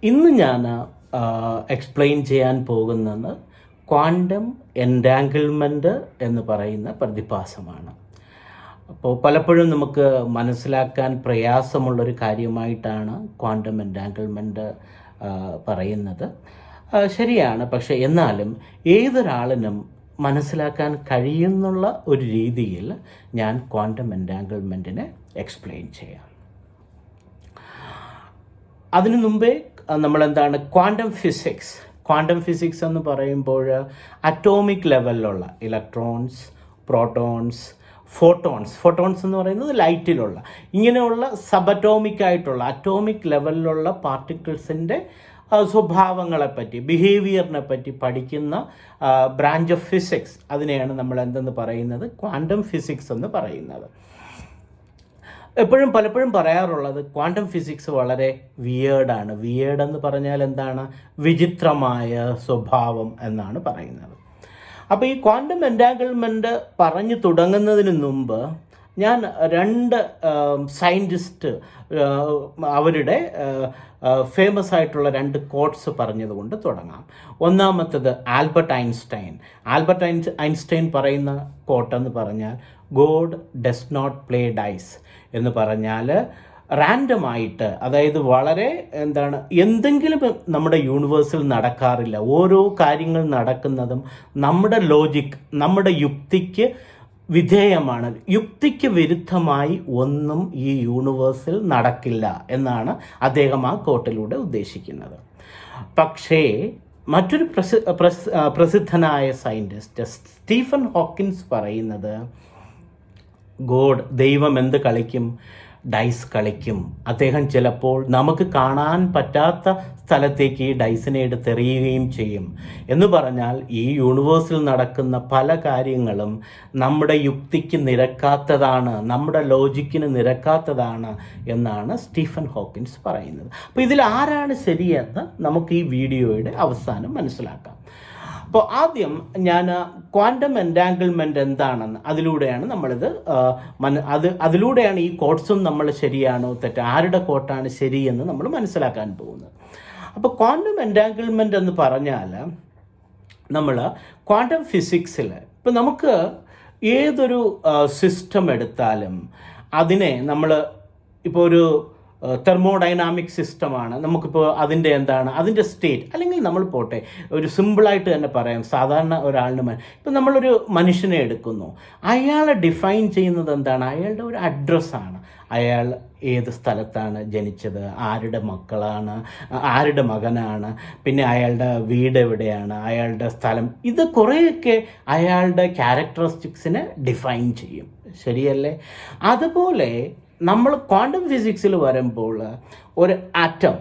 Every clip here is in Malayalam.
ഇന്ന് ഞാൻ എക്സ്പ്ലെയിൻ ചെയ്യാൻ പോകുന്നത് ക്വാണ്ടം എൻറ്റാങ്കിൾമെൻറ്റ് എന്ന് പറയുന്ന പ്രതിഭാസമാണ്. അപ്പോൾ പലപ്പോഴും നമുക്ക് മനസ്സിലാക്കാൻ പ്രയാസമുള്ളൊരു കാര്യമായിട്ടാണ് ക്വാണ്ടം എൻറ്റാങ്കിൾമെൻറ്റ് പറയുന്നത്. ശരിയാണ്, പക്ഷേ എന്നാലും ഏതൊരാളിനും മനസ്സിലാക്കാൻ കഴിയുന്നുള്ള ഒരു രീതിയിൽ ഞാൻ ക്വാണ്ടം എൻറ്റാങ്കിൾമെൻറ്റിനെ എക്സ്പ്ലെയിൻ ചെയ്യാം. അതിനു മുമ്പേ നമ്മളെന്താണ് ക്വാണ്ടം ഫിസിക്സ് എന്ന് പറയുമ്പോൾ അറ്റോമിക് ലെവലിലുള്ള ഇലക്ട്രോൺസ്, പ്രോട്ടോൺസ്, ഫോട്ടോൺസ് എന്ന് പറയുന്നത് ലൈറ്റിലുള്ള ഇങ്ങനെയുള്ള സബറ്റോമിക് ആയിട്ടുള്ള അറ്റോമിക് ലെവലിലുള്ള പാർട്ടിക്കിൾസിൻ്റെ സ്വഭാവങ്ങളെപ്പറ്റി, ബിഹേവിയറിനെ പറ്റി പഠിക്കുന്ന ബ്രാഞ്ച് ഓഫ് ഫിസിക്സ്, അതിനെയാണ് നമ്മൾ എന്തെന്ന് പറയുന്നത്, ക്വാണ്ടം ഫിസിക്സ് എന്ന് പറയുന്നത്. പലപ്പോഴും പറയാറുള്ളത് ക്വാണ്ടം ഫിസിക്സ് വളരെ വിയേർഡാണ്. വിയേർഡ് എന്ന് പറഞ്ഞാൽ എന്താണ്? വിചിത്രമായ സ്വഭാവം എന്നാണ് പറയുന്നത്. അപ്പോൾ ഈ ക്വാണ്ടം എൻറ്റാങ്കിൾമെൻറ്റ് പറഞ്ഞു തുടങ്ങുന്നതിന് മുമ്പ് ഞാൻ രണ്ട് സയൻറ്റിസ്റ്റ് അവരുടെ ഫേമസ് ആയിട്ടുള്ള രണ്ട് കോട്ട്സ് പറഞ്ഞതുകൊണ്ട് തുടങ്ങാം. ഒന്നാമത്തത് ആൽബർട്ട് ഐൻസ്റ്റൈൻ പറയുന്ന കോട്ടെന്ന് പറഞ്ഞാൽ God does not play dice എന്ന് പറഞ്ഞാൽ റാൻഡമായിട്ട്, അതായത് വളരെ എന്തെങ്കിലും നമ്മുടെ യൂണിവേഴ്സിൽ നടക്കാറില്ല. ഓരോ കാര്യങ്ങൾ നടക്കുന്നതും നമ്മുടെ ലോജിക്, നമ്മുടെ യുക്തിക്ക് വിധേയമാണ്. യുക്തിക്ക് വിരുദ്ധമായി ഒന്നും ഈ യൂണിവേഴ്സിൽ നടക്കില്ല എന്നാണ് അദ്ദേഹം ആ കോട്ടിലൂടെ ഉദ്ദേശിക്കുന്നത്. പക്ഷേ മറ്റൊരു പ്രസിദ്ധനായ സയൻറ്റിസ്റ്റ് സ്റ്റീഫൻ ഹോക്കിൻസ് പറയുന്നത് ദൈവം എന്ത് കളിക്കും? ഡൈസ് കളിക്കും. അദ്ദേഹം ചിലപ്പോൾ നമുക്ക് കാണാൻ പറ്റാത്ത സ്ഥലത്തേക്ക് ഈ ഡൈസിനെ എടുത്തെറിയുകയും ചെയ്യും. എന്ന് പറഞ്ഞാൽ ഈ യൂണിവേഴ്സിൽ നടക്കുന്ന പല കാര്യങ്ങളും നമ്മുടെ യുക്തിക്ക് നിരക്കാത്തതാണ്, നമ്മുടെ ലോജിക്കിന് നിരക്കാത്തതാണ് എന്നാണ് സ്റ്റീഫൻ ഹോക്കിൻസ് പറയുന്നത്. അപ്പോൾ ഇതിൽ ആരാണ് ശരിയെന്ന് നമുക്ക് ഈ വീഡിയോയുടെ അവസാനം മനസ്സിലാക്കാം. അപ്പോൾ ആദ്യം ഞാൻ ക്വാണ്ടം എൻറ്റാങ്കിൾമെൻറ്റ് എന്താണെന്ന് അതിലൂടെയാണ് നമ്മളിത് അതിലൂടെയാണ് ഈ കോട്ട്സും നമ്മൾ ശരിയാണോ തെറ്റോ, ആരുടെ കോട്ടാണ് ശരിയെന്ന് നമ്മൾ മനസ്സിലാക്കാൻ പോകുന്നത്. അപ്പോൾ ക്വാണ്ടം എൻറ്റാങ്കിൾമെൻറ്റ് എന്ന് പറഞ്ഞാൽ നമ്മൾ ക്വാണ്ടം ഫിസിക്സിൽ ഇപ്പോൾ നമുക്ക് ഏതൊരു സിസ്റ്റം എടുത്താലും അതിനെ നമ്മൾ ഇപ്പോൾ ഒരു തെർമോഡൈനാമിക് സിസ്റ്റമാണ്, നമുക്കിപ്പോൾ അതിൻ്റെ സ്റ്റേറ്റ്, അല്ലെങ്കിൽ നമ്മൾ പോട്ടെ ഒരു സിമ്പിളായിട്ട് തന്നെ പറയാം, സാധാരണ ഒരാളിന് ഇപ്പം നമ്മളൊരു മനുഷ്യനെ എടുക്കുന്നു, അയാളെ ഡിഫൈൻ ചെയ്യുന്നത് എന്താണ്? അയാളുടെ ഒരു അഡ്രസ്സാണ്. അയാൾ ഏത് സ്ഥലത്താണ് ജനിച്ചത്, ആരുടെ മക്കളാണ്, ആരുടെ മകനാണ്, പിന്നെ അയാളുടെ വീട് എവിടെയാണ്, അയാളുടെ സ്ഥലം, ഇത് കുറേയൊക്കെ അയാളുടെ ക്യാരക്ടറിസ്റ്റിക്സിനെ ഡിഫൈൻ ചെയ്യും. ശരിയല്ലേ? അതുപോലെ നമ്മൾ ക്വാണ്ടം ഫിസിക്സിൽ വരുമ്പോൾ ഒരു ആറ്റം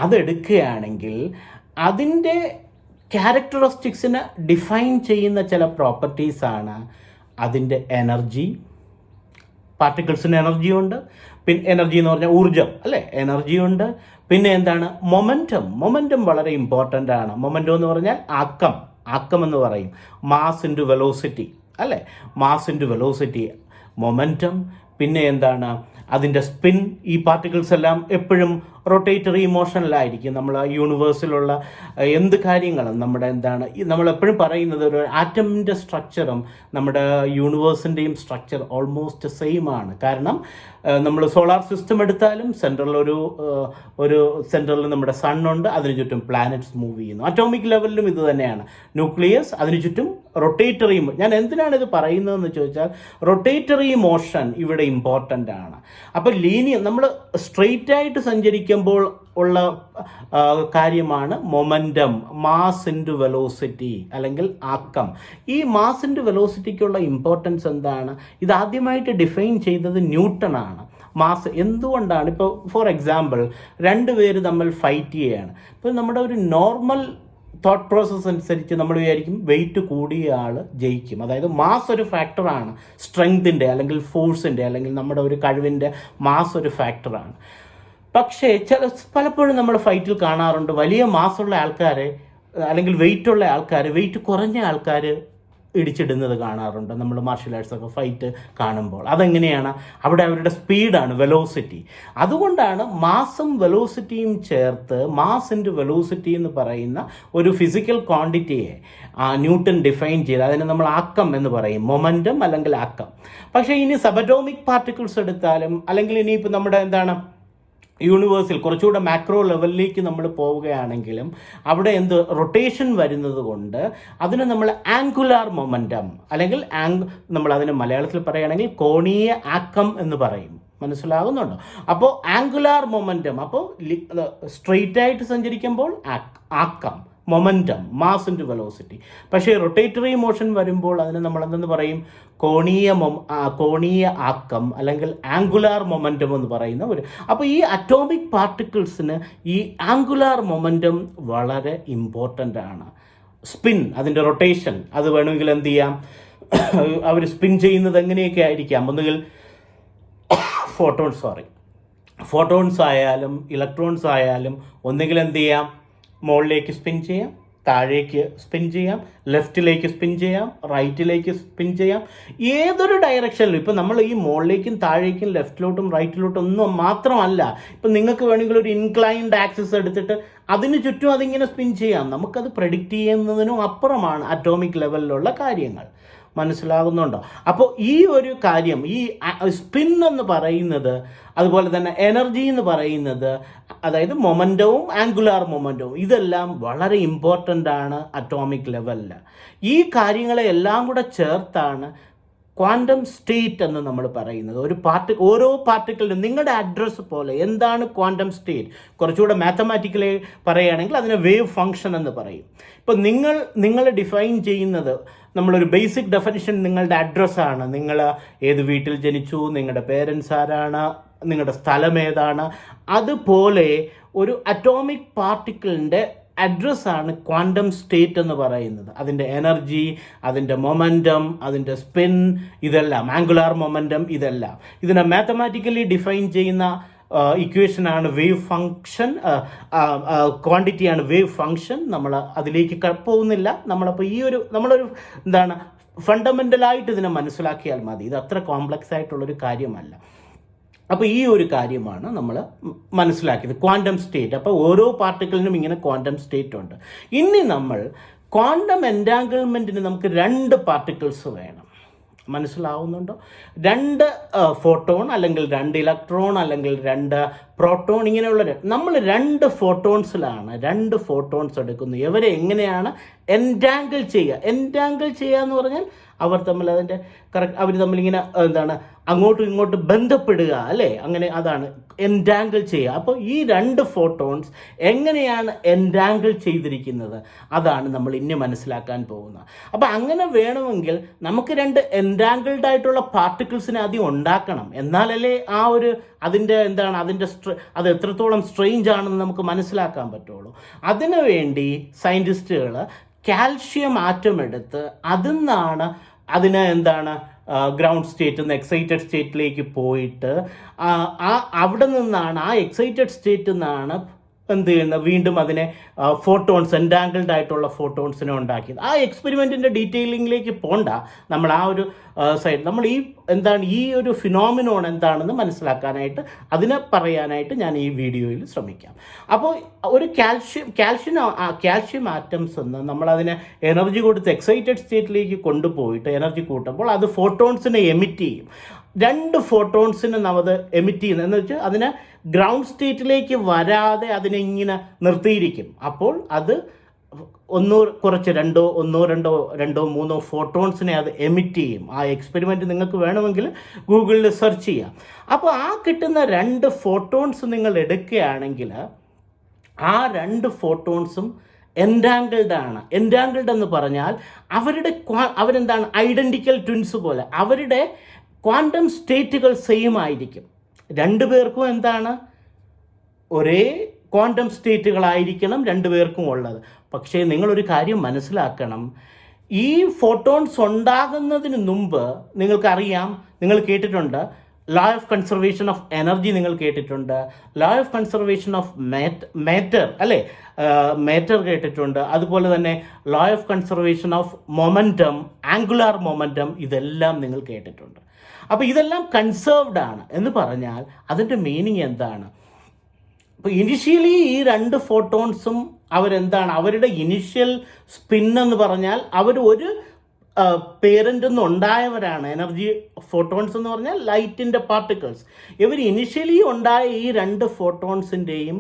അതെടുക്കുകയാണെങ്കിൽ അതിൻ്റെ ക്യാരക്ടറിസ്റ്റിക്സിനെ ഡിഫൈൻ ചെയ്യുന്ന ചില പ്രോപ്പർട്ടീസാണ് അതിൻ്റെ എനർജി. പാർട്ടിക്കിൾസിന് എനർജിയുണ്ട്, പിന്നെ എനർജി എന്ന് പറഞ്ഞാൽ ഊർജം അല്ലേ, എനർജിയുണ്ട്. പിന്നെ മൊമെൻറ്റം വളരെ ഇമ്പോർട്ടൻ്റ് ആണ്. മൊമെൻറ്റം എന്ന് പറഞ്ഞാൽ ആക്കം എന്ന് പറയും, മാസ് ഇൻറ്റു വെലോസിറ്റി അല്ലേ, മാസ് ഇൻറ്റു വെലോസിറ്റി മൊമെൻറ്റം. പിന്നെ അതിൻ്റെ സ്പിൻ. ഈ പാർട്ടിക്കിൾസ് എല്ലാം എപ്പോഴും റൊട്ടേറ്ററി മോഷനിലായിരിക്കും. നമ്മൾ യൂണിവേഴ്സിലുള്ള എന്ത് കാര്യങ്ങളും നമ്മളെപ്പോഴും പറയുന്നത് ഒരു ആറ്റമിൻ്റെ സ്ട്രക്ചറും നമ്മുടെ യൂണിവേഴ്സിൻ്റെയും സ്ട്രക്ചർ ഓൾമോസ്റ്റ് സെയിം ആണ്. കാരണം നമ്മൾ സോളാർ സിസ്റ്റം എടുത്താലും ഒരു സെൻട്രലിൽ നമ്മുടെ സണ്ണുണ്ട്, അതിനു ചുറ്റും പ്ലാനറ്റ്സ് മൂവ് ചെയ്യുന്നു. അറ്റോമിക് ലെവലിലും ഇത് തന്നെയാണ്. ന്യൂക്ലിയസ്, അതിനു ചുറ്റും റൊട്ടേറ്ററി. ഞാൻ എന്തിനാണ് ഇത് പറയുന്നതെന്ന് ചോദിച്ചാൽ റൊട്ടേറ്ററി മോഷൻ ഇവിടെ ഇമ്പോർട്ടൻ്റ് ആണ്. അപ്പോൾ നമ്മൾ സ്ട്രെയിറ്റ് ആയിട്ട് സഞ്ചരിക്കുമ്പോൾ ഉള്ള കാര്യമാണ് മൊമെൻറ്റം, മാസ് ഇൻറ്റു വെലോസിറ്റി അല്ലെങ്കിൽ ആക്കം. ഈ മാസ് ഇൻറ്റു വെലോസിറ്റിക്കുള്ള ഇമ്പോർട്ടൻസ് എന്താണ്? ഇതാദ്യമായിട്ട് ഡിഫൈൻ ചെയ്തത് ന്യൂട്ടനാണ്. മാസ് എന്തുകൊണ്ടാണ്? ഇപ്പോൾ ഫോർ എക്സാമ്പിൾ രണ്ടുപേര് തമ്മിൽ ഫൈറ്റ് ചെയ്യുകയാണ്. ഇപ്പോൾ നമ്മുടെ ഒരു നോർമൽ തോട്ട് പ്രോസസ്സ് അനുസരിച്ച് നമ്മൾ വിചാരിക്കും വെയിറ്റ് കൂടിയ ആൾ ജയിക്കും. അതായത് മാസ് ഒരു ഫാക്ടറാണ്, സ്ട്രെങ്തിൻ്റെ അല്ലെങ്കിൽ ഫോഴ്സിൻ്റെ അല്ലെങ്കിൽ നമ്മുടെ ഒരു കഴിവിൻ്റെ മാസ് ഒരു ഫാക്ടറാണ്. പക്ഷേ പലപ്പോഴും നമ്മൾ ഫൈറ്റിൽ കാണാറുണ്ട് വലിയ മാസുള്ള ആൾക്കാരെ അല്ലെങ്കിൽ വെയിറ്റുള്ള ആൾക്കാർ വെയിറ്റ് കുറഞ്ഞ ആൾക്കാർ ഇടിച്ചിടുന്നത് കാണാറുണ്ട് നമ്മൾ മാർഷ്യൽ ആർട്സൊക്കെ ഫൈറ്റ് കാണുമ്പോൾ. അതെങ്ങനെയാണ്? അവിടെ അവരുടെ സ്പീഡാണ്, വെലോസിറ്റി. അതുകൊണ്ടാണ് മാസും വെലോസിറ്റിയും ചേർത്ത് മാസ് ഇൻറ്റു വെലോസിറ്റി എന്ന് പറയുന്ന ഒരു ഫിസിക്കൽ ക്വാണ്ടിറ്റിയെ ന്യൂട്ടൺ ഡിഫൈൻ ചെയ്ത് അതിനെ നമ്മൾ ആക്കം എന്ന് പറയും, മൊമെൻറ്റം അല്ലെങ്കിൽ ആക്കം. പക്ഷേ ഇനി സബറ്റോമിക് പാർട്ടിക്കിൾസ് എടുത്താലും അല്ലെങ്കിൽ ഇനിയിപ്പോൾ നമ്മുടെ എന്താണ് യൂണിവേഴ്സിൽ കുറച്ചുകൂടെ മാക്രോ ലെവലിലേക്ക് നമ്മൾ പോവുകയാണെങ്കിലും അവിടെ റൊട്ടേഷൻ വരുന്നത് കൊണ്ട് അതിന് നമ്മൾ ആംഗുലാർ മൊമെൻറ്റം അല്ലെങ്കിൽ നമ്മൾ അതിന് മലയാളത്തിൽ പറയുകയാണെങ്കിൽ കോണീയ ആക്കം എന്ന് പറയും. മനസ്സിലാകുന്നുണ്ടോ? അപ്പോൾ ആംഗുലാർ മൊമെൻറ്റം, അപ്പോൾ സ്ട്രെയിറ്റ് ആയിട്ട് സഞ്ചരിക്കുമ്പോൾ ആക്കം, മൊമെൻറ്റം, മാസ് ഇൻറ്റു വെലോസിറ്റി. പക്ഷേ റൊട്ടേറ്ററി മോഷൻ വരുമ്പോൾ അതിന് നമ്മൾ എന്തെന്ന് പറയും? കോണീയ ആക്കം അല്ലെങ്കിൽ ആംഗുലാർ മൊമെൻറ്റം എന്ന് പറയുന്ന ഒരു. അപ്പോൾ ഈ അറ്റോമിക് പാർട്ടിക്കിൾസിന് ഈ ആംഗുലാർ മൊമെൻറ്റം വളരെ ഇമ്പോർട്ടൻ്റ് ആണ്. സ്പിൻ, അതിൻ്റെ റൊട്ടേഷൻ, അത് വേണമെങ്കിൽ എന്ത് ചെയ്യാം, അവർ സ്പിൻ ചെയ്യുന്നത് എങ്ങനെയൊക്കെ ആയിരിക്കാം. ഒന്നുകിൽ ഫോട്ടോൺസ് ആയാലും ഇലക്ട്രോൺസ് ആയാലും ഒന്നുകിൽ എന്ത് ചെയ്യാം, മുകളിലേക്ക് സ്പിൻ ചെയ്യാം, താഴേക്ക് സ്പിൻ ചെയ്യാം, ലെഫ്റ്റിലേക്ക് സ്പിൻ ചെയ്യാം, റൈറ്റിലേക്ക് സ്പിൻ ചെയ്യാം, ഏതൊരു ഡയറക്ഷനിലും. ഇപ്പം നമ്മൾ ഈ മുകളിലേക്കും താഴേക്കും ലെഫ്റ്റിലോട്ടും റൈറ്റിലോട്ടും ഒന്നും മാത്രമല്ല, ഇപ്പം നിങ്ങൾക്ക് വേണമെങ്കിൽ ഒരു ഇൻക്ലൈൻഡ് ആക്സിസ് എടുത്തിട്ട് അതിന് ചുറ്റും അതിങ്ങനെ സ്പിൻ ചെയ്യാം. നമുക്കത് പ്രെഡിക്റ്റ് ചെയ്യുന്നതിനും അപ്പുറമാണ് അറ്റോമിക് ലെവലിലുള്ള കാര്യങ്ങൾ. മനസ്സിലാകുന്നുണ്ടോ? അപ്പോൾ ഈ ഒരു കാര്യം, ഈ സ്പിൻ എന്ന് പറയുന്നത്, അതുപോലെ തന്നെ എനർജി എന്ന് പറയുന്നത്, അതായത് മൊമെൻറ്റവും ആംഗുലാർ മൊമെൻറ്റവും, ഇതെല്ലാം വളരെ ഇമ്പോർട്ടൻ്റ് ആണ് അറ്റോമിക് ലെവലിൽ. ഈ കാര്യങ്ങളെ എല്ലാം കൂടെ ചേർത്താണ് ക്വാണ്ടം സ്റ്റേറ്റ് എന്ന് നമ്മൾ പറയുന്നത്. ഓരോ പാർട്ടിക്കിളിനും നിങ്ങളുടെ അഡ്രസ്സ് പോലെ എന്താണ് ക്വാണ്ടം സ്റ്റേറ്റ്, കുറച്ചുകൂടെ മാത്തമാറ്റിക്കലി പറയുകയാണെങ്കിൽ അതിനെ വേവ് ഫംഗ്ഷൻ എന്ന് പറയും. ഇപ്പോൾ നിങ്ങൾ ഡിഫൈൻ ചെയ്യുന്നത്, നമ്മളൊരു ബേസിക് ഡെഫിനിഷൻ നിങ്ങളുടെ അഡ്രസ്സാണ്. നിങ്ങൾ ഏത് വീട്ടിൽ ജനിച്ചു, നിങ്ങളുടെ പേരൻസ് ആരാണ്, നിങ്ങളുടെ സ്ഥലം ഏതാണ്, അതുപോലെ ഒരു അറ്റോമിക് പാർട്ടിക്കിളിൻ്റെ അഡ്രസ്സാണ് ക്വാണ്ടം സ്റ്റേറ്റ് എന്ന് പറയുന്നത്. അതിൻ്റെ എനർജി, അതിൻ്റെ മൊമെൻറ്റം, അതിൻ്റെ സ്പിൻ, ഇതെല്ലാം ആംഗുലാർ മൊമെൻറ്റം, ഇതെല്ലാം ഇതിനെ മാത്തമാറ്റിക്കലി ഡിഫൈൻ ചെയ്യുന്ന ഇക്വേഷനാണ് വേവ് ഫങ്ഷൻ, ക്വാണ്ടിറ്റിയാണ് വേവ് ഫങ്ഷൻ. നമ്മൾ അതിലേക്ക് പോകുന്നില്ല. നമ്മളപ്പോൾ നമ്മളൊരു എന്താണ് ഫണ്ടമെൻ്റലായിട്ട് ഇതിനെ മനസ്സിലാക്കിയാൽ മതി. ഇത് അത്ര കോംപ്ലക്സ് ആയിട്ടുള്ളൊരു കാര്യമല്ല. അപ്പോൾ ഈ ഒരു കാര്യമാണ് നമ്മൾ മനസ്സിലാക്കിയത്, ക്വാണ്ടം സ്റ്റേറ്റ്. അപ്പോൾ ഓരോ പാർട്ടിക്കിളിനും ഇങ്ങനെ ക്വാണ്ടം സ്റ്റേറ്റ് ഉണ്ട്. ഇനി നമ്മൾ ക്വാണ്ടം എൻറ്റാങ്കിൾമെൻറ്റിന് നമുക്ക് 2 പാർട്ടിക്കിൾസ് വേണം. മനസ്സിലാവുന്നുണ്ടോ? 2 ഫോട്ടോൺ അല്ലെങ്കിൽ 2 ഇലക്ട്രോൺ അല്ലെങ്കിൽ 2 പ്രോട്ടോൺ, ഇങ്ങനെയുള്ള നമ്മൾ 2 ഫോട്ടോൺസിലാണ് 2 ഫോട്ടോൺസ് എടുക്കുന്നു. ഇവരെ എങ്ങനെയാണ് എൻറ്റാങ്കിൾ ചെയ്യുക എന്ന് പറഞ്ഞാൽ അവർ തമ്മിൽ അവർ തമ്മിലിങ്ങനെ അങ്ങോട്ടും ഇങ്ങോട്ടും ബന്ധപ്പെടുക, അല്ലേ? അങ്ങനെ അതാണ് എൻറ്റാങ്കിൾ ചെയ്യുക. അപ്പോൾ ഈ 2 ഫോട്ടോൺസ് എങ്ങനെയാണ് എൻറ്റാങ്കിൾ ചെയ്തിരിക്കുന്നത്, അതാണ് നമ്മൾ ഇനി മനസ്സിലാക്കാൻ പോകുന്നത്. അപ്പോൾ അങ്ങനെ വേണമെങ്കിൽ നമുക്ക് 2 എൻറ്റാങ്കിൾഡ് ആയിട്ടുള്ള പാർട്ടിക്കിൾസിനെ ആദ്യം ഉണ്ടാക്കണം. എന്നാലല്ലേ അതിൻ്റെ അത് എത്രത്തോളം സ്ട്രെയിഞ്ച് ആണെന്ന് നമുക്ക് മനസ്സിലാക്കാൻ പറ്റുള്ളൂ. അതിനു വേണ്ടി സയൻറ്റിസ്റ്റുകൾ കാൽഷ്യം ആറ്റം എടുത്ത് അതിന് ഗ്രൗണ്ട് സ്റ്റേറ്റിൽ നിന്ന് എക്സൈറ്റഡ് സ്റ്റേറ്റിലേക്ക് പോയിട്ട് അവിടെ നിന്നാണ് ആ എക്സൈറ്റഡ് സ്റ്റേറ്റിൽ നിന്നാണ് വീണ്ടും അതിനെ ഫോട്ടോൺസ്, എൻറ്റാങ്കിൾഡ് ആയിട്ടുള്ള ഫോട്ടോൺസിനെ ഉണ്ടാക്കിയത്. ആ എക്സ്പെരിമെൻറ്റിൻ്റെ ഡീറ്റെയിലിങ്ങിലേക്ക് പോണ്ട. നമ്മൾ ആ ഒരു സൈഡ് നമ്മൾ ഈ ഒരു ഫിനോമിനോൺ എന്താണെന്ന് മനസ്സിലാക്കാനായിട്ട്, അതിനെ പറയാനായിട്ട് ഞാൻ ഈ വീഡിയോയിൽ ശ്രമിക്കാം. അപ്പോൾ ഒരു കാൽഷ്യം ആറ്റംസ് എന്ന് നമ്മളതിനെ എനർജി കൊടുത്ത് എക്സൈറ്റഡ് സ്റ്റേറ്റിലേക്ക് കൊണ്ടുപോയിട്ട് എനർജി കൂട്ടുമ്പോൾ അത് ഫോട്ടോൺസിനെ എമിറ്റ് ചെയ്യും. 2 ഫോട്ടോൺസിനെ അത് എമിറ്റ് ചെയ്യുന്നത് എന്ന് വെച്ചാൽ അതിനെ ഗ്രൗണ്ട് സ്റ്റേറ്റിലേക്ക് വരാതെ അതിനെ ഇങ്ങനെ നിർത്തിയിരിക്കും. അപ്പോൾ അത് രണ്ടോ മൂന്നോ ഫോട്ടോൺസിനെ അത് എമിറ്റ് ചെയ്യും. ആ എക്സ്പെരിമെൻറ്റ് നിങ്ങൾക്ക് വേണമെങ്കിൽ ഗൂഗിളിൽ സെർച്ച് ചെയ്യാം. അപ്പോൾ ആ കിട്ടുന്ന 2 ഫോട്ടോൺസ് നിങ്ങൾ എടുക്കുകയാണെങ്കിൽ ആ 2 ഫോട്ടോൺസും എൻറ്റാങ്കിൾഡ് ആണ്. എൻറ്റാങ്കിൾഡ് എന്ന് പറഞ്ഞാൽ അവരെന്താണ് ഐഡൻറ്റിക്കൽ ട്വിൻസ് പോലെ അവരുടെ ക്വാണ്ടം സ്റ്റേറ്റുകൾ സെയിം ആയിരിക്കും. 2 പേർക്കും ഒരേ ക്വാണ്ടം സ്റ്റേറ്റുകളായിരിക്കണം 2 പേർക്കും ഉള്ളത്. പക്ഷേ നിങ്ങളൊരു കാര്യം മനസ്സിലാക്കണം, ഈ ഫോട്ടോൺസ് ഉണ്ടാകുന്നതിന് മുമ്പ് നിങ്ങൾക്കറിയാം, നിങ്ങൾ കേട്ടിട്ടുണ്ട്, law of conservation of energy നിങ്ങൾ കേട്ടിട്ടുണ്ട്, law of conservation of matter അല്ലേ, മാറ്റർ കേട്ടിട്ടുണ്ട്. അതുപോലെ തന്നെ law of conservation of momentum, angular momentum, ഇതെല്ലാം നിങ്ങൾ കേട്ടിട്ടുണ്ട്. അപ്പോൾ ഇതെല്ലാം കൺസേർവ്ഡ് ആണ് എന്ന് പറഞ്ഞാൽ അതിൻ്റെ മീനിങ് എന്താണ്? അപ്പോൾ ഇനിഷ്യലി ഈ രണ്ട് ഫോട്ടോൺസും അവരെന്താണ്, അവരുടെ ഇനിഷ്യൽ സ്പിൻ എന്ന് പറഞ്ഞാൽ അവർ ഒരു പേരൻ്റ് നിന്ന് ഉണ്ടായവരാണ്. എനർജി ഫോട്ടോൺസ് എന്ന് പറഞ്ഞാൽ ലൈറ്റിൻ്റെ പാർട്ടിക്കിൾസ്. ഇവർ ഇനിഷ്യലി ഉണ്ടായ ഈ രണ്ട് ഫോട്ടോൺസിൻ്റെയും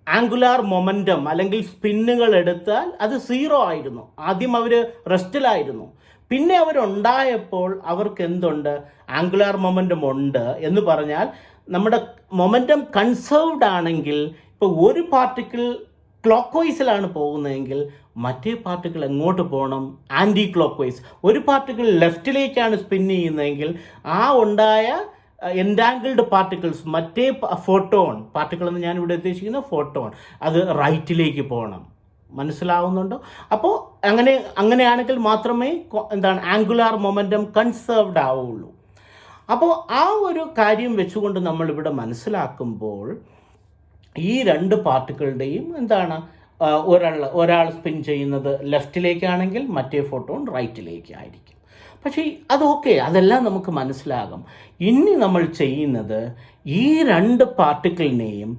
ആംഗുലാർ മൊമെൻറ്റം അല്ലെങ്കിൽ സ്പിന്നുകൾ എടുത്താൽ അത് 0 ആയിരുന്നു. ആദ്യം അവർ റെസ്റ്റിലായിരുന്നു. പിന്നെ അവരുണ്ടായപ്പോൾ അവർക്ക് എന്തുണ്ട്, ആംഗുലാർ മൊമെൻറ്റം ഉണ്ട് എന്ന് പറഞ്ഞാൽ നമ്മുടെ മൊമെൻറ്റം കൺസേർവ്ഡ് ആണെങ്കിൽ, ഇപ്പോൾ ഒരു പാർട്ടിക്കിൾ ക്ലോക്ക് വൈസിലാണ് പോകുന്നതെങ്കിൽ മറ്റേ പാർട്ടിക്കിൾ എങ്ങോട്ട് പോകണം, ആൻറ്റി ക്ലോക്ക് വൈസ്. ഒരു പാർട്ടിക്കിൾ ലെഫ്റ്റിലേക്കാണ് സ്പിൻ ചെയ്യുന്നതെങ്കിൽ ആ ഉണ്ടായ എൻഡാങ്കിൾഡ് പാർട്ടിക്കിൾസ്, മറ്റേ ഫോട്ടോൺ പാർട്ടിക്കിൾ എന്ന് ഞാനിവിടെ ഉദ്ദേശിക്കുന്ന ഫോട്ടോൺ, അത് റൈറ്റിലേക്ക് പോകണം. മനസ്സിലാവുന്നുണ്ടോ? അപ്പോൾ അങ്ങനെയാണെങ്കിൽ മാത്രമേ എന്താണ് ആംഗുലാർ മൊമെൻറ്റം കൺസേർവ്ഡ് ആവുള്ളൂ. അപ്പോൾ ആ ഒരു കാര്യം വെച്ചുകൊണ്ട് നമ്മളിവിടെ മനസ്സിലാക്കുമ്പോൾ ഈ രണ്ട് പാർട്ടിക്കിളുടെയും എന്താണ്, ഒരാൾ സ്പിൻ ചെയ്യുന്നത് ലെഫ്റ്റിലേക്കാണെങ്കിൽ മറ്റേ ഫോട്ടോൺ റൈറ്റിലേക്കായിരിക്കും. പക്ഷേ അതൊക്കെ അതെല്ലാം നമുക്ക് മനസ്സിലാകും. ഇനി നമ്മൾ ചെയ്യുന്നത് ഈ രണ്ട് പാർട്ടിക്കിളിനെയും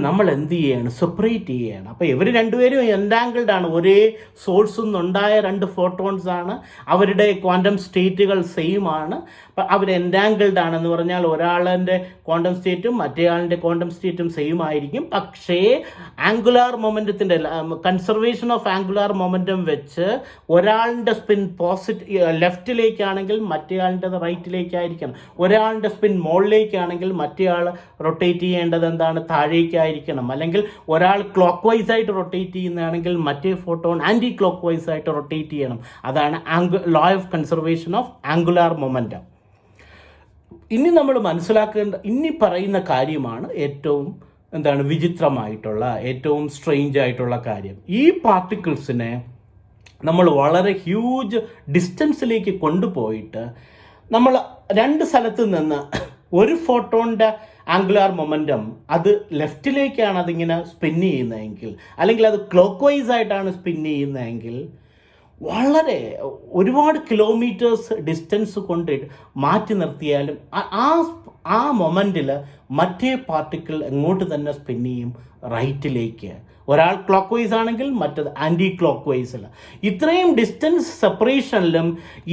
നമ്മൾ എന്ത് ചെയ്യണം, സെപ്പറേറ്റ് ചെയ്യണം. അപ്പോൾ ഇവർ രണ്ടുപേരും എൻഡാങ്കിൾഡ് ആണ്, ഒരേ സോഴ്സിൽ നിന്നുണ്ടായ രണ്ട് ഫോട്ടോൺസ് ആണ്, അവരുടെ ക്വാണ്ടം സ്റ്റേറ്റുകൾ സെയിം ആണ്. അപ്പം അവർ എൻഡാങ്കിൾഡ് ആണെന്ന് പറഞ്ഞാൽ ഒരാളിൻ്റെ ക്വാണ്ടം സ്റ്റേറ്റും മറ്റേയാളിൻ്റെ ക്വാണ്ടം സ്റ്റേറ്റും സെയിം ആയിരിക്കും. പക്ഷേ ആംഗുലാർ മൊമെൻറ്റത്തിൻ്റെ കൺസർവേഷൻ ഓഫ് ആംഗുലാർ മൊമെൻറ്റം വെച്ച് ഒരാളിൻ്റെ സ്പിൻ ലെഫ്റ്റിലേക്കാണെങ്കിൽ മറ്റേയാളിൻ്റെ റൈറ്റിലേക്കായിരിക്കണം. ഒരാളുടെ സ്പിൻ മുകളിലേക്കാണെങ്കിൽ മറ്റേയാൾ റൊട്ടേറ്റ് ചെയ്യേണ്ടത് എന്താണ്, താഴേക്കായിരിക്കണം. അല്ലെങ്കിൽ ഒരാൾ ക്ലോക്ക് വൈസ് ആയിട്ട് റൊട്ടേറ്റ് ചെയ്യുന്നതാണെങ്കിൽ മറ്റേ ഫോട്ടോൺ ആൻറ്റി ക്ലോക്ക് വൈസ് ആയിട്ട് റൊട്ടേറ്റ് ചെയ്യണം. അതാണ് law of conservation of angular momentum. ഇനി നമ്മൾ മനസ്സിലാക്കേണ്ട ഇനി പറയുന്ന കാര്യമാണ് ഏറ്റവും വിചിത്രമായിട്ടുള്ള, ഏറ്റവും സ്ട്രെയിഞ്ച് ആയിട്ടുള്ള കാര്യം. ഈ പാർട്ടിക്കിൾസിനെ നമ്മൾ വളരെ ഹ്യൂജ് ഡിസ്റ്റൻസിലേക്ക് കൊണ്ടുപോയിട്ട് നമ്മൾ രണ്ട് സ്ഥലത്ത് നിന്ന് ഒരു ഫോട്ടോണിൻ്റെ ആംഗുലാർ മൊമെൻറ്റം അത് ലെഫ്റ്റിലേക്കാണ് അതിങ്ങനെ സ്പിൻ ചെയ്യുന്നതെങ്കിൽ, അല്ലെങ്കിൽ അത് ക്ലോക്ക് വൈസ് ആയിട്ടാണ് സ്പിൻ ചെയ്യുന്നതെങ്കിൽ, വളരെ ഒരുപാട് കിലോമീറ്റേഴ്സ് ഡിസ്റ്റൻസ് കൊണ്ട് മാറ്റി നിർത്തിയാലും ആ മൊമെൻറ്റിൽ മറ്റേ പാർട്ടിക്കിൾ എങ്ങോട്ട് തന്നെ സ്പിൻ ചെയ്യും, റൈറ്റിലേക്ക്. ഒരാൾ ക്ലോക്ക് വൈസ് ആണെങ്കിൽ മറ്റത് ആൻറ്റി ക്ലോക്ക് വൈസിൽ. ഇത്രയും ഡിസ്റ്റൻസ് സെപ്പറേഷനിലും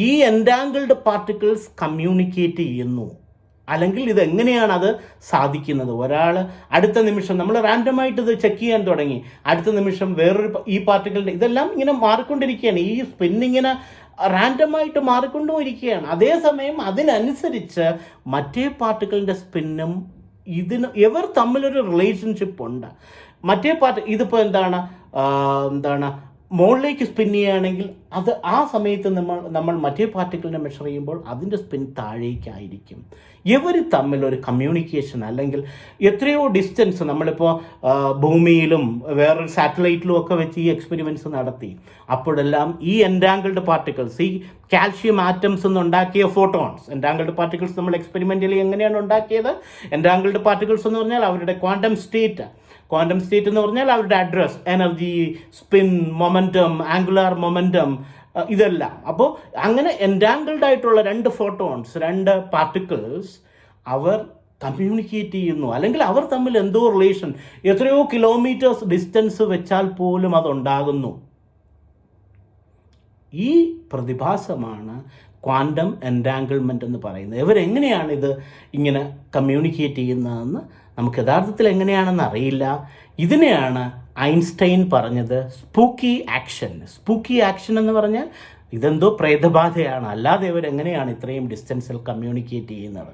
ഈ എൻഡാങ്കിൾഡ് പാർട്ടിക്കിൾസ് കമ്മ്യൂണിക്കേറ്റ് ചെയ്യുന്നു. അല്ലെങ്കിൽ ഇതെങ്ങനെയാണ് അത് സാധിക്കുന്നത്? ഒരാൾ അടുത്ത നിമിഷം നമ്മൾ റാൻഡമായിട്ട് ഇത് ചെക്ക് ചെയ്യാൻ തുടങ്ങി, അടുത്ത നിമിഷം വേറൊരു ഈ പാർട്ടിക്കിളിൻ്റെ ഇതെല്ലാം ഇങ്ങനെ മാറിക്കൊണ്ടിരിക്കുകയാണ്. ഈ സ്പിന്നിങ്ങനെ റാൻഡമായിട്ട് മാറിക്കൊണ്ടിരിക്കുകയാണ്. അതേസമയം അതിനനുസരിച്ച് മറ്റേ പാർട്ടിക്കിളിൻ്റെ സ്പിന്നും ഇവർ തമ്മിലൊരു റിലേഷൻഷിപ്പ് ഉണ്ട്. മറ്റേ ഇതിപ്പോൾ എന്താണ് മുകളിലേക്ക് സ്പിൻ ചെയ്യുകയാണെങ്കിൽ അത് ആ സമയത്ത് നമ്മൾ മറ്റേ പാർട്ടിക്കിളിനെ മെഷർ ചെയ്യുമ്പോൾ അതിൻ്റെ സ്പിൻ താഴേക്കായിരിക്കും. ഇവർ തമ്മിലൊരു കമ്മ്യൂണിക്കേഷൻ, അല്ലെങ്കിൽ എത്രയോ ഡിസ്റ്റൻസ് നമ്മളിപ്പോൾ ഭൂമിയിലും വേറൊരു സാറ്റലൈറ്റിലും ഒക്കെ വെച്ച് ഈ എക്സ്പെരിമെൻറ്റ്സ് നടത്തി. അപ്പോഴെല്ലാം ഈ എൻഡാങ്കിൾഡ് പാർട്ടിക്കിൾസ്, ഈ കാൽഷ്യം ആറ്റംസ് എന്നുണ്ടാക്കിയ ഫോട്ടോൺസ്, എൻഡാങ്കിൾഡ് പാർട്ടിക്കിൾസ് നമ്മൾ എക്സ്പെരിമെൻ്റലി എങ്ങനെയാണ് ഉണ്ടാക്കിയത്? എൻഡാങ്കിൾഡ് പാർട്ടിക്കിൾസ് എന്ന് പറഞ്ഞാൽ അവരുടെ ക്വാണ്ടം സ്റ്റേറ്റ് എന്ന് പറഞ്ഞാൽ അവരുടെ address, energy, spin, momentum, angular momentum, ഇതെല്ലാം. അപ്പോൾ അങ്ങനെ എൻഡാങ്കിൾഡ് ആയിട്ടുള്ള രണ്ട് ഫോട്ടോൺസ്, രണ്ട് പാർട്ടിക്കിൾസ് അവർ കമ്മ്യൂണിക്കേറ്റ് ചെയ്യുന്നു. അല്ലെങ്കിൽ അവർ തമ്മിൽ എന്തോ റിലേഷൻ, എത്രയോ കിലോമീറ്റേഴ്സ് ഡിസ്റ്റൻസ് വെച്ചാൽ പോലും അതുണ്ടാകുന്നു. ഈ പ്രതിഭാസമാണ് ക്വാണ്ടം എൻഡാങ്കിൾമെൻ്റ് എന്ന് പറയുന്നത്. ഇവരെങ്ങനെയാണ് ഇത് ഇങ്ങനെ കമ്മ്യൂണിക്കേറ്റ് ചെയ്യുന്നതെന്ന് നമുക്ക് യഥാർത്ഥത്തിൽ എങ്ങനെയാണെന്ന് അറിയില്ല. ഇതിനെയാണ് ഐൻസ്റ്റൈൻ പറഞ്ഞത് സ്പൂക്കി ആക്ഷൻ എന്ന് പറഞ്ഞാൽ ഇതെന്തോ പ്രേതബാധയാണ്, അല്ലാതെ ഇവരെങ്ങനെയാണ് ഇത്രയും ഡിസ്റ്റൻസിൽ കമ്മ്യൂണിക്കേറ്റ് ചെയ്യുന്നത്?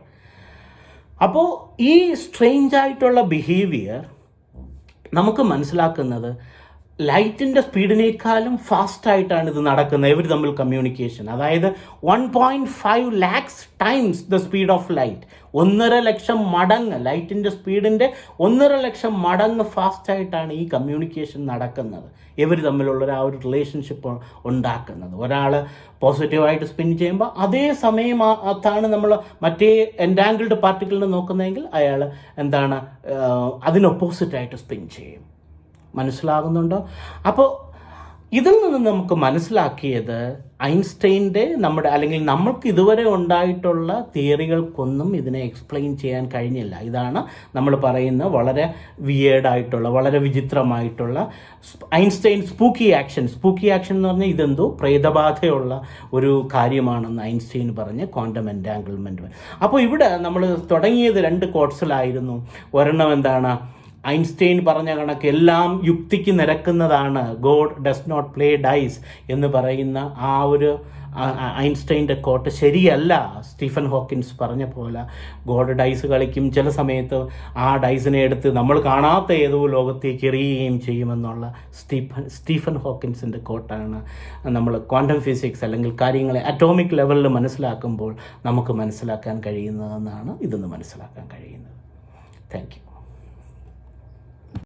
അപ്പോൾ ഈ സ്ട്രേഞ്ച് ആയിട്ടുള്ള ബിഹേവിയർ നമുക്ക് മനസ്സിലാക്കുന്നത് ലൈറ്റിൻ്റെ സ്പീഡിനേക്കാളും ഫാസ്റ്റായിട്ടാണ് ഇത് നടക്കുന്നത്, ഇവർ തമ്മിൽ കമ്മ്യൂണിക്കേഷൻ. അതായത് 1.5 lakhs times the speed of light. 1.5 ലക്ഷം മടങ്ങ്, ലൈറ്റിൻ്റെ സ്പീഡിൻ്റെ 1.5 ലക്ഷം മടങ്ങ് ഫാസ്റ്റായിട്ടാണ് ഈ കമ്മ്യൂണിക്കേഷൻ നടക്കുന്നത്, ഇവർ തമ്മിലുള്ള ആ ഒരു റിലേഷൻഷിപ്പ് ഉണ്ടാക്കുന്നത്. ഒരാൾ പോസിറ്റീവായിട്ട് സ്പിൻ ചെയ്യുമ്പോൾ അതേ സമയത്താണ് നമ്മൾ മറ്റേ എൻറ്റാങ്കിൾഡ് പാർട്ടിക്കിളിനെ നോക്കുന്നതെങ്കിൽ അയാൾ എന്താണ് അതിനൊപ്പോസിറ്റായിട്ട് സ്പിൻ ചെയ്യും. മനസ്സിലാകുന്നുണ്ടോ? അപ്പോൾ ഇതിൽ നിന്ന് നമുക്ക് മനസ്സിലാക്കിയത് ഐൻസ്റ്റൈൻ്റെ അല്ലെങ്കിൽ നമ്മൾക്ക് ഇതുവരെ ഉണ്ടായിട്ടുള്ള തിയറികൾക്കൊന്നും ഇതിനെ എക്സ്പ്ലെയിൻ ചെയ്യാൻ കഴിഞ്ഞില്ല. ഇതാണ് നമ്മൾ പറയുന്ന വളരെ വിയേർഡായിട്ടുള്ള, വളരെ വിചിത്രമായിട്ടുള്ള ഐൻസ്റ്റൈൻ സ്പൂക്കി ആക്ഷൻ എന്ന് പറഞ്ഞാൽ ഇതെന്തോ പ്രേതബാധയുള്ള ഒരു കാര്യമാണെന്ന് ഐൻസ്റ്റൈൻ പറഞ്ഞ് ക്വാണ്ടം എൻറ്റാങ്കിൾമെൻറ്റ്. അപ്പോൾ ഇവിടെ നമ്മൾ തുടങ്ങിയത് 2 കോട്സിലായിരുന്നു. ഒരെണ്ണം എന്താണ്, ഐൻസ്റ്റൈൻ പറഞ്ഞ കണക്ക് എല്ലാം യുക്തിക്ക് നിരക്കുന്നതാണ്, God does not play dice എന്ന് പറയുന്ന ആ ഒരു ഐൻസ്റ്റൈൻ്റെ കോട്ട് ശരിയല്ല. സ്റ്റീഫൻ ഹോക്കിൻസ് പറഞ്ഞ പോലെ ഗോഡ് ഡൈസ് കളിക്കും, ചില സമയത്ത് ആ ഡൈസിനെ എടുത്ത് നമ്മൾ കാണാത്ത ഏതോ ലോകത്തേക്ക് എറിയുകയും ചെയ്യുമെന്നുള്ള സ്റ്റീഫൻ ഹോക്കിൻസിൻ്റെ കോട്ടാണ് നമ്മൾ ക്വാണ്ടം ഫിസിക്സ് അല്ലെങ്കിൽ കാര്യങ്ങളെ അറ്റോമിക് ലെവലിൽ മനസ്സിലാക്കുമ്പോൾ നമുക്ക് മനസ്സിലാക്കാൻ കഴിയുന്നതെന്നാണ് ഇതെന്ന് മനസ്സിലാക്കാൻ കഴിയുന്നത്. Thank you.